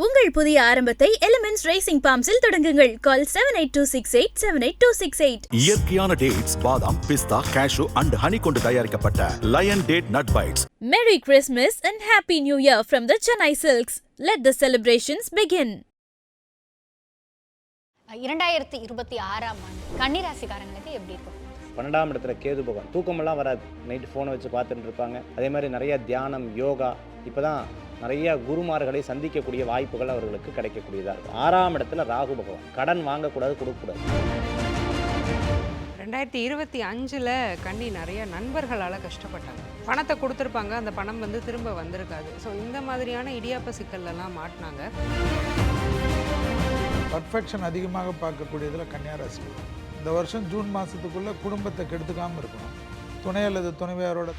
உங்கள் புதிய ஆரம்பத்தை எலிமென்ட்ஸ் ரேசிங் பாம்ஸில் தொடங்குங்கள். கால் 7826878268. இயற்கையான டேட்ஸ், பாதாம், பிஸ்தா, கேஷு அண்ட் ஹனி கொண்டு தயாரிக்கப்பட்ட Lion date nut bites. Merry Christmas and Happy New Year from the Chennai Silks. Let the celebrations begin. 2026ஆம் ஆண்டு கன்னிராசிக்காரங்களுக்கு எப்படி இருக்கும்? 12ஆம் இடத்துல கேது பகவான். தூக்கமெல்லாம் வராது, நைட்டு ஃபோனை வச்சு பார்த்துட்டு இருப்பாங்க. அதே மாதிரி நிறைய தியானம், யோகா, இப்போ தான் நிறைய குருமார்களை சந்திக்கக்கூடிய வாய்ப்புகள் அவர்களுக்கு கிடைக்கக்கூடியதாக இருக்கும். 6ஆம் இடத்துல ராகு பகவான். கடன் வாங்கக்கூடாது, கொடுக்கக்கூடாது. 2025 கன்னி நிறைய நண்பர்களால் கஷ்டப்பட்டாங்க. பணத்தை கொடுத்துருப்பாங்க, அந்த பணம் திரும்ப வந்திருக்காது. ஸோ இந்த மாதிரியான இடியாப்ப சிக்கல்லாம் மாட்டினாங்க. பர்ஃபெக்ஷன் அதிகமாக பார்க்கக்கூடியதில் கன்னியாராசி. இந்த வருஷம் ஜூன் மாதத்துக்குள்ளே குடும்பத்தை கெடுத்துக்காமல் இருக்கணும். துணை அல்லது துணைவியாரோட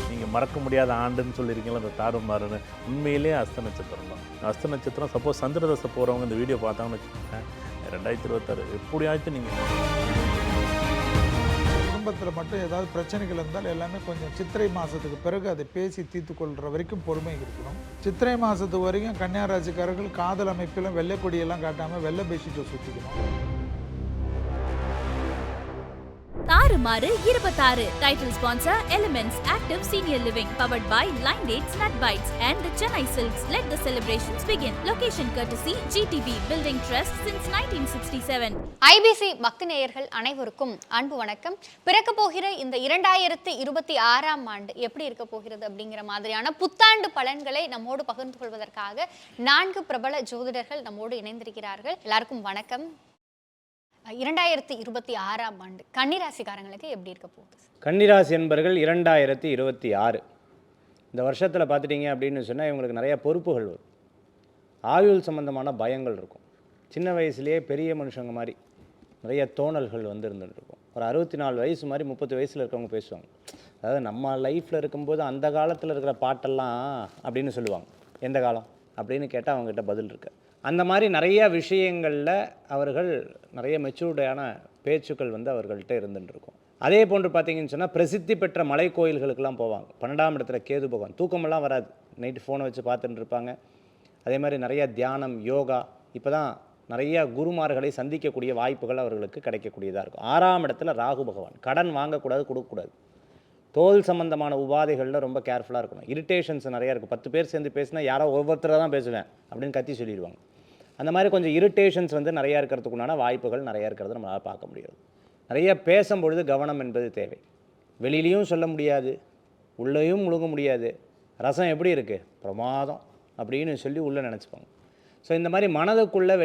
நீங்கள் மறக்க முடியாத ஆண்டுன்னு சொல்லியிருக்கீங்களா அந்த தாறுமாறுன்னு. உண்மையிலே அஸ்த நட்சத்திரம் தான். அஸ்த நட்சத்திரம் சப்போஸ் சந்திரதசை போகிறவங்க இந்த வீடியோ பார்த்தாங்கன்னு வச்சுக்கோங்க, 2026 எப்படியாச்சும் நீங்கள் குடும்பத்தில் மட்டும் ஏதாவது பிரச்சனைகள் இருந்தால் எல்லாமே கொஞ்சம் சித்திரை மாதத்துக்கு பிறகு அதை பேசி தீர்த்து கொள்கிற வரைக்கும் பொறுமை இருக்கணும். சித்திரை மாதத்துக்கு வரைக்கும் கன்னியாராசிக்காரர்கள் காதல் அமைப்பிலும் வெள்ளை கொடியெல்லாம் காட்டாமல் வெள்ளை பெட்ஷீட்டை சுற்றிக்கணும். தாறுமாறு 26. Title sponsor Elements Active Senior Living, powered by Line Dates Nut Bites and the Chennai Silks. Let the celebrations begin. Location courtesy GTB Building Trust since 1967. IBC பக்தி நேயர்கள் அனைவருக்கும் அன்பு வணக்கம். பிறக்க போகிற இந்த 2026ஆம் ஆண்டு எப்படி இருக்க போகிறது அப்படிங்கிற மாதிரியான புத்தாண்டு பலன்களை நம்மோடு பகிர்ந்து கொள்வதற்காக 4 பிரபல ஜோதிடர்கள் நம்மோடு இணைந்திருக்கிறார்கள். எல்லாருக்கும் வணக்கம். 2026ஆம் ஆண்டு கன்னிராசிக்காரங்களுக்கு எப்படி இருக்க போகுது? கன்னிராசி என்பர்கள் 2026 இந்த வருஷத்தில் பார்த்துட்டிங்க அப்படின்னு சொன்னால் இவங்களுக்கு நிறைய பொறுப்புகள் வரும். ஆயுள் சம்பந்தமான பயங்கள் இருக்கும். சின்ன வயசுலேயே பெரிய மனுஷங்க மாதிரி நிறைய தோணல்கள் இருந்துட்டு இருக்கும். ஒரு 64 வயசு மாதிரி 30 வயசில் இருக்கவங்க பேசுவாங்க. அதாவது நம்ம லைஃப்பில் இருக்கும்போது அந்த காலத்தில் இருக்கிற பாட்டெல்லாம் அப்படின்னு சொல்லுவாங்க. எந்த காலம் அப்படின்னு கேட்டால் அவங்ககிட்ட பதில் இருக்கு. அந்த மாதிரி நிறைய விஷயங்களில் அவர்கள் நிறைய மெச்சூர்டான பேச்சுக்கள் அவர்கள்ட்ட இருந்துட்டுருக்கும். அதே போன்று பார்த்தீங்கன்னு சொன்னால் பிரசித்தி பெற்ற மலை கோயில்களுக்கெல்லாம் போவாங்க. 12ஆம் இடத்துல கேது பகவான். தூக்கமெல்லாம் வராது, நைட்டு ஃபோனை வச்சு பார்த்துட்டு இருப்பாங்க. அதே மாதிரி நிறைய தியானம், யோகா, இப்போ தான் நிறைய குருமார்களை சந்திக்கக்கூடிய வாய்ப்புகள் அவர்களுக்கு கிடைக்கக்கூடியதாக இருக்கும். 6ஆம் இடத்துல ராகு பகவான். கடன் வாங்கக்கூடாது, கொடுக்கக்கூடாது. தோல் சம்பந்தமான உபாதைகளில் ரொம்ப கேர்ஃபுல்லாக இருக்கணும். இரிட்டேஷன்ஸ் நிறையா இருக்கும். 10 பேர் சேர்ந்து பேசினா யாரோ ஒவ்வொருத்தரை தான் பேசுவேன் அப்படின்னு கத்தி சொல்லிடுவாங்க. அந்த மாதிரி கொஞ்சம் இரிட்டேஷன்ஸ் நிறையா இருக்கிறதுக்குண்டான வாய்ப்புகள் நிறையா இருக்கிறத நம்மளால் பார்க்க முடியாது. நிறைய பேசும்பொழுது கவனம் என்பது தேவை. வெளியிலையும் சொல்ல முடியாது, உள்ளேயும் முழுங்க முடியாது. ரசம் எப்படி இருக்குது, பிரமாதம் அப்படின்னு சொல்லி உள்ளே நினச்சிப்பாங்க. ஸோ இந்த மாதிரி மனதுக்குள்ளே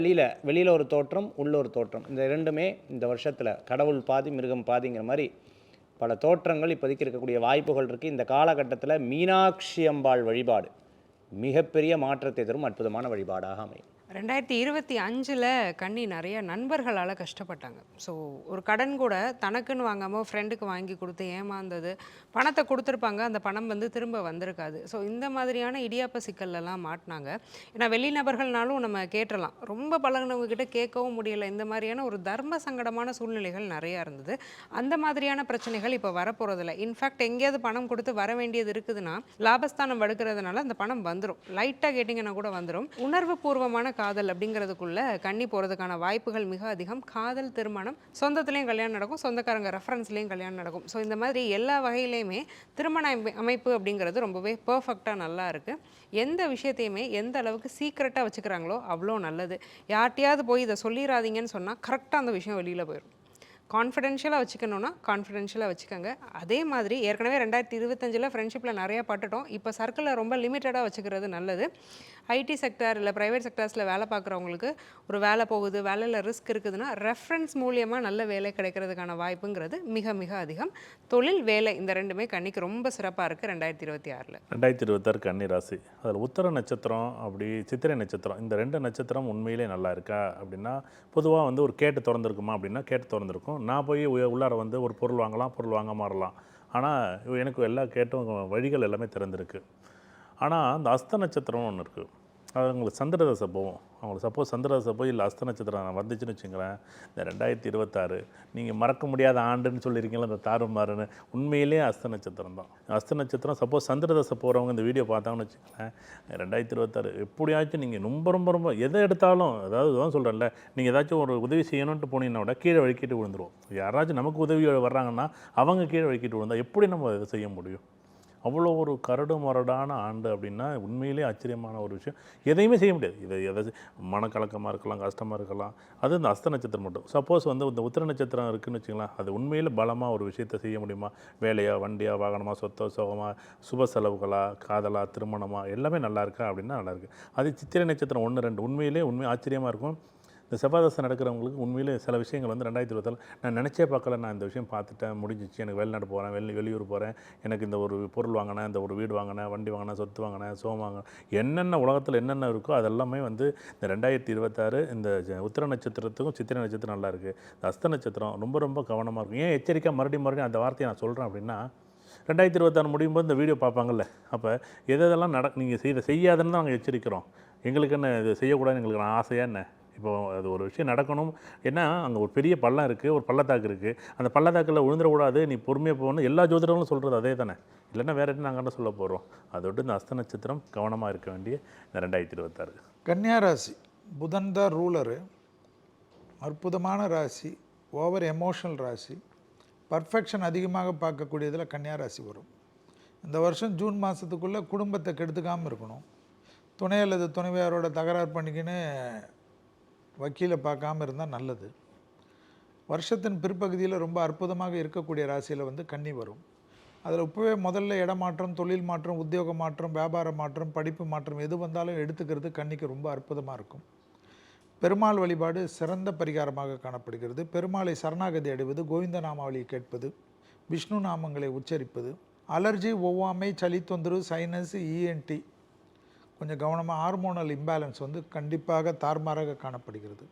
வெளியில் ஒரு தோற்றம், உள்ள ஒரு தோற்றம், இந்த ரெண்டுமே இந்த வருஷத்தில் கடவுள் பாதி மிருகம் பாதிங்கிற மாதிரி பல தோற்றங்கள் இப்போதைக்கு இருக்கக்கூடிய வாய்ப்புகள் இருக்குது. இந்த காலகட்டத்தில் மீனாட்சி அம்பாள் வழிபாடு மிகப்பெரிய மாற்றத்தை தரும் அற்புதமான வழிபாடாக அமையும். 2025 கன்னி நிறைய நண்பர்களால் கஷ்டப்பட்டாங்க. ஸோ ஒரு கடன் கூட தனக்குன்னு வாங்காமல் ஃப்ரெண்டுக்கு வாங்கி கொடுத்து ஏமாந்தது. பணத்தை கொடுத்துருப்பாங்க, அந்த பணம் திரும்ப வந்திருக்காது. ஸோ இந்த மாதிரியான இடியாப்ப சிக்கல்லாம் மாட்டினாங்க. ஏன்னா வெளிநபர்கள்னாலும் நம்ம கேட்டலாம், ரொம்ப பழகினவங்ககிட்ட கேட்கவும் முடியலை. இந்த மாதிரியான ஒரு தர்ம சங்கடமான சூழ்நிலைகள் நிறையா இருந்தது. அந்த மாதிரியான பிரச்சனைகள் இப்போ வரப்போகிறதில்ல. இன்ஃபேக்ட் எங்கேயாவது பணம் கொடுத்து வர வேண்டியது இருக்குதுன்னா லாபஸ்தானம் வடுக்கிறதுனால அந்த பணம் வந்துடும். லைட்டாக கேட்டிங்கன்னா கூட வந்துடும். உணர்வு பூர்வமான காதல் அப்படிங்கிறதுக்குள்ள கன்னி போகிறதுக்கான வாய்ப்புகள் மிக அதிகம். காதல், திருமணம், சொந்தத்துலேயும் கல்யாணம் நடக்கும், சொந்தக்காரங்க ரெஃபரன்ஸ்லேயும் கல்யாணம் நடக்கும். ஸோ இந்த மாதிரி எல்லா வகையிலையுமே திருமண அமைப்பு அப்படிங்கிறது ரொம்பவே பர்ஃபெக்டாக நல்லா இருக்குது. எந்த விஷயத்தையுமே எந்த அளவுக்கு சீக்ரெட்டாக வச்சுக்கிறாங்களோ அவ்வளோ நல்லது. யார்ட்டையாவது போய் இதை சொல்லிடாதீங்கன்னு சொன்னால் கரெக்டாக அந்த விஷயம் வெளியில் போயிடும். கான்ஃபிடென்ஷியலாக வச்சுக்கணுன்னா கான்ஃபிடென்ஷியலாக வச்சுக்கோங்க. அதே மாதிரி ஏற்கனவே 2025 ஃப்ரெண்ட்ஷிப்பில் நிறையா பட்டுட்டோம். இப்போ சர்க்கிளில் ரொம்ப லிமிட்டடாக வச்சுக்கிறது நல்லது. ஐடி செக்டார் இல்லை ப்ரைவேட் செக்டார்ஸில் வேலை பார்க்குறவங்களுக்கு ஒரு வேலை போகுது, வேலையில் ரிஸ்க் இருக்குதுன்னா ரெஃபரன்ஸ் மூலியமாக நல்ல வேலை கிடைக்கிறதுக்கான வாய்ப்புங்கிறது மிக மிக அதிகம். தொழில், வேலை, இந்த ரெண்டுமே கன்னிக்கு ரொம்ப சிறப்பாக இருக்குது 2026. 2026 கன்னி ராசி. அதில் உத்தர நட்சத்திரம் அப்படி சித்திரை நட்சத்திரம், இந்த 2 நட்சத்திரம் உண்மையிலே நல்லா இருக்கா அப்படின்னா பொதுவாக ஒரு கேட்டு திறந்துருக்குமா அப்படின்னா கேட்டு திறந்துருக்கும். நான் போய் உள்ளார ஒரு பொருள் வாங்கலாம், பொருள் வாங்க மாறலாம். ஆனால் எனக்கு எல்லா கேட்டும் வழிகள் எல்லாமே திறந்துருக்கு. ஆனால் அந்த அஸ்த நட்சத்திரம்னு ஒன்று இருக்குது. அது அவங்களுக்கு சந்திரதசை போகும். அவங்களுக்கு சப்போஸ் சந்திரதசை போய் இல்லை அஸ்த நட்சத்திரம் வந்துச்சுன்னு வச்சுங்களேன், இந்த 2026 நீங்கள் மறக்க முடியாத ஆண்டுன்னு சொல்லியிருக்கீங்களா இந்த தாறுமாறுன்னு, உண்மையிலேயே அஸ்த நட்சத்திரம் தான். அஸ்த நட்சத்திரம் சப்போஸ் சந்திரதசை போகிறவங்க இந்த வீடியோ பார்த்தாங்கன்னு வச்சுங்களேன், 2026 எப்படியாச்சும் நீங்கள் ரொம்ப எதை எடுத்தாலும், அதாவது தான் சொல்கிறேன்ல, நீங்கள் ஏதாச்சும் ஒரு உதவி செய்யணுன்ட்டு போனீங்கன்னா கூட கீழே வழுக்கிட்டு விழுந்துருவோம். யாராச்சும் நமக்கு உதவி வர்றாங்கன்னா அவங்க கீழே வழுக்கிட்டு விழுந்தால் எப்படி நம்ம இதை செய்ய முடியும்? அவ்வளோ ஒரு கரடு முரடான ஆண்டு அப்படின்னா உண்மையிலே ஆச்சரியமான ஒரு விஷயம். எதையுமே செய்ய முடியாது. எதை மனக்கலக்கமாக இருக்கலாம், கஷ்டமாக இருக்கலாம், அது இந்த அஸ்த நட்சத்திரம் மட்டும். சப்போஸ் வந்து இந்த உத்திர நட்சத்திரம் இருக்குதுன்னு வச்சுங்களேன், அது உண்மையில் பலமாக ஒரு விஷயத்தை செய்ய முடியுமா? வேலையா, வண்டியா, வாகனமாக, சொத்தோ, சுகமாக, சுப செலவுகளா, காதலா, திருமணமாக, எல்லாமே நல்லா இருக்கா அப்படின்னா நல்லாயிருக்கு. அது சித்திரை நட்சத்திரம் 1, 2 உண்மையிலே ஆச்சரியமாக இருக்கும். இந்த செவ்வாதசை நடக்கிறவங்களுக்கு உண்மையிலே சில விஷயங்கள் வந்து 2026 நான் நினச்சே பார்க்கல, நான் இந்த விஷயம் பார்த்துட்டேன், முடிஞ்சிச்சு, எனக்கு வெளிநாடு போகிறேன், வெளியூர் போகிறேன், எனக்கு இந்த ஒரு பொருள் வாங்கினேன், இந்த ஒரு வீடு வாங்கினேன், வண்டி வாங்கினேன், சொத்து வாங்கினேன், சோகம் வாங்கினேன், என்னென்ன உலகத்தில் என்னென்ன இருக்கோ அதெல்லாமே வந்து இந்த 2026 இந்த உத்திர நட்சத்திரத்துக்கும் சித்திரை நட்சத்திரம் நல்லா இருக்குது. இந்த அஸ்த நட்சத்திரம் ரொம்ப கவனமாக இருக்கும். ஏன் எச்சரிக்கை மறுபடியும் அந்த வார்த்தையை நான் சொல்கிறேன் அப்படின்னா, 2026 முடியும் போது இந்த வீடியோ பார்ப்பாங்கல்ல, அப்போ எதெல்லாம் நீங்கள் செய்யாதுன்னு தான் நாங்கள் எச்சரிக்கிறோம். எங்களுக்கு என்ன இது செய்யக்கூடாதுன்னு எங்களுக்கு நான் ஆசையாக என்ன? இப்போது அது ஒரு விஷயம் நடக்கணும். ஏன்னா அங்கே ஒரு பெரிய பள்ளம் இருக்குது, ஒரு பள்ளத்தாக்கு இருக்குது, அந்த பள்ளத்தாக்கில் விழுந்துடக்கூடாது, நீ பொறுமையாக போகணும். எல்லா ஜோதிடர்களும் சொல்கிறது அதே தானே, இல்லைன்னா வேறு என்ன நாங்கள் என்ன சொல்ல போகிறோம்? அதோடு இந்த அஸ்த நட்சத்திரம் கவனமாக இருக்க வேண்டிய இந்த 2026. கன்னியா ராசி, புதன் தான் ரூலரு, அற்புதமான ராசி, ஓவர் எமோஷனல் ராசி, பர்ஃபெக்ஷன் அதிகமாக பார்க்கக்கூடியதில் கன்னியா ராசி வரும். இந்த வருஷம் ஜூன் மாதத்துக்குள்ளே குடும்பத்தை கெடுத்துக்காமல் இருக்கணும். துணை அல்லது துணைவியாரோட தகராறு பண்ணிக்கின்னு வக்கீலை பார்க்காம இருந்தால் நல்லது. வருஷத்தின் பிற்பகுதியில் ரொம்ப அற்புதமாக இருக்கக்கூடிய ராசியில் வந்து கன்னி வரும். அதில் இப்போவே முதல்ல இடமாற்றம், தொழில் மாற்றம், உத்தியோக மாற்றம், வியாபார மாற்றம், படிப்பு மாற்றம் எது வந்தாலும் எடுத்துக்கிறது கன்னிக்கு ரொம்ப அற்புதமாக இருக்கும். பெருமாள் வழிபாடு சிறந்த பரிகாரமாக காணப்படுகிறது. பெருமாளை சரணாகதி அடைவது, கோவிந்த நாமாவளியை கேட்பது, விஷ்ணு நாமங்களை உச்சரிப்பது, அலர்ஜி, ஒவ்வாமை, சளி தொந்தரவு, சைனஸ், இஎன்டி கொஞ்சம் கவனமாக, ஹார்மோனல் இம்பேலன்ஸ் வந்து கண்டிப்பாக தார்மாராக காணப்படுகிறது.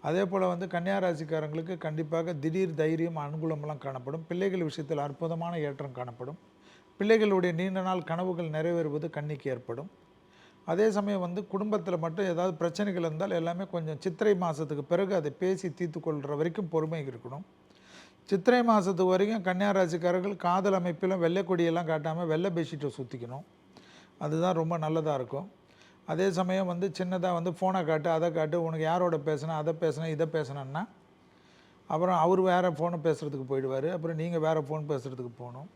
அதே போல் வந்து கன்னியா ராசிக்காரங்களுக்கு கண்டிப்பாக திடீர் தைரியம், அனுகூலமெல்லாம் காணப்படும். பிள்ளைகள் விஷயத்தில் அற்புதமான ஏற்றம் காணப்படும். பிள்ளைகளுடைய நீண்ட நாள் கனவுகள் நிறைவேறுவது கன்னிக்கு ஏற்படும். அதே சமயம் வந்து குடும்பத்தில் மட்டும் ஏதாவது பிரச்சனைகள் இருந்தால் எல்லாமே கொஞ்சம் சித்திரை மாதத்துக்கு பிறகு அதை பேசி தீர்த்து கொள்கிற வரைக்கும் பொறுமை இருக்கணும். சித்திரை மாதத்துக்கு வரைக்கும் கன்னியா ராசிக்காரர்கள் காதல் அமைப்பிலும் வெள்ளை கொடியெல்லாம் காட்டாமல் வெள்ளை பெட்ஷீட்டை சுற்றிக்கணும். அதுதான் ரொம்ப நல்லதாக இருக்கும். அதே சமயம் வந்து சின்னதாக வந்து ஃபோனை காட்டு, அதை காட்டு, உனக்கு யாரோட பேசினா, அதை பேசினா, இதை பேசினேன்னா அப்புறம் அவர் வேறு ஃபோனை பேசுகிறதுக்கு போயிடுவார், அப்புறம் நீங்கள் வேறு ஃபோன் பேசுகிறதுக்கு போகணும்.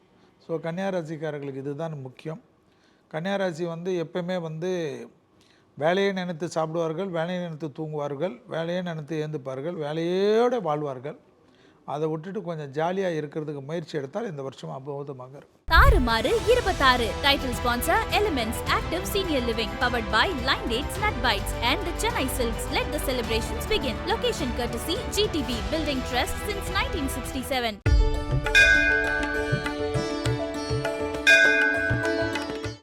ஸோ கன்னியா ராசிக்காரர்களுக்கு இதுதான் முக்கியம். கன்னியா ராசி வந்து எப்பயுமே வந்து வேலையை நினைத்து சாப்பிடுவார்கள், வேலையை நினைத்து தூங்குவார்கள், வேலையை நினைத்து ஏந்துப்பார்கள், வேலையோடு வாழ்வார்கள். அதை விட்டுட்டு கொஞ்சம் ஜாலியாக இருக்கிறதுக்கு முயற்சி எடுத்தால் இந்த வருஷம் அபூர்வமாக இருக்கும். தாறுமாறு 26 title sponsor elements active senior living powered by Lion dates nut bites and the Chennai Silks. Let the celebrations begin. Location courtesy GTB, building trust since 1967.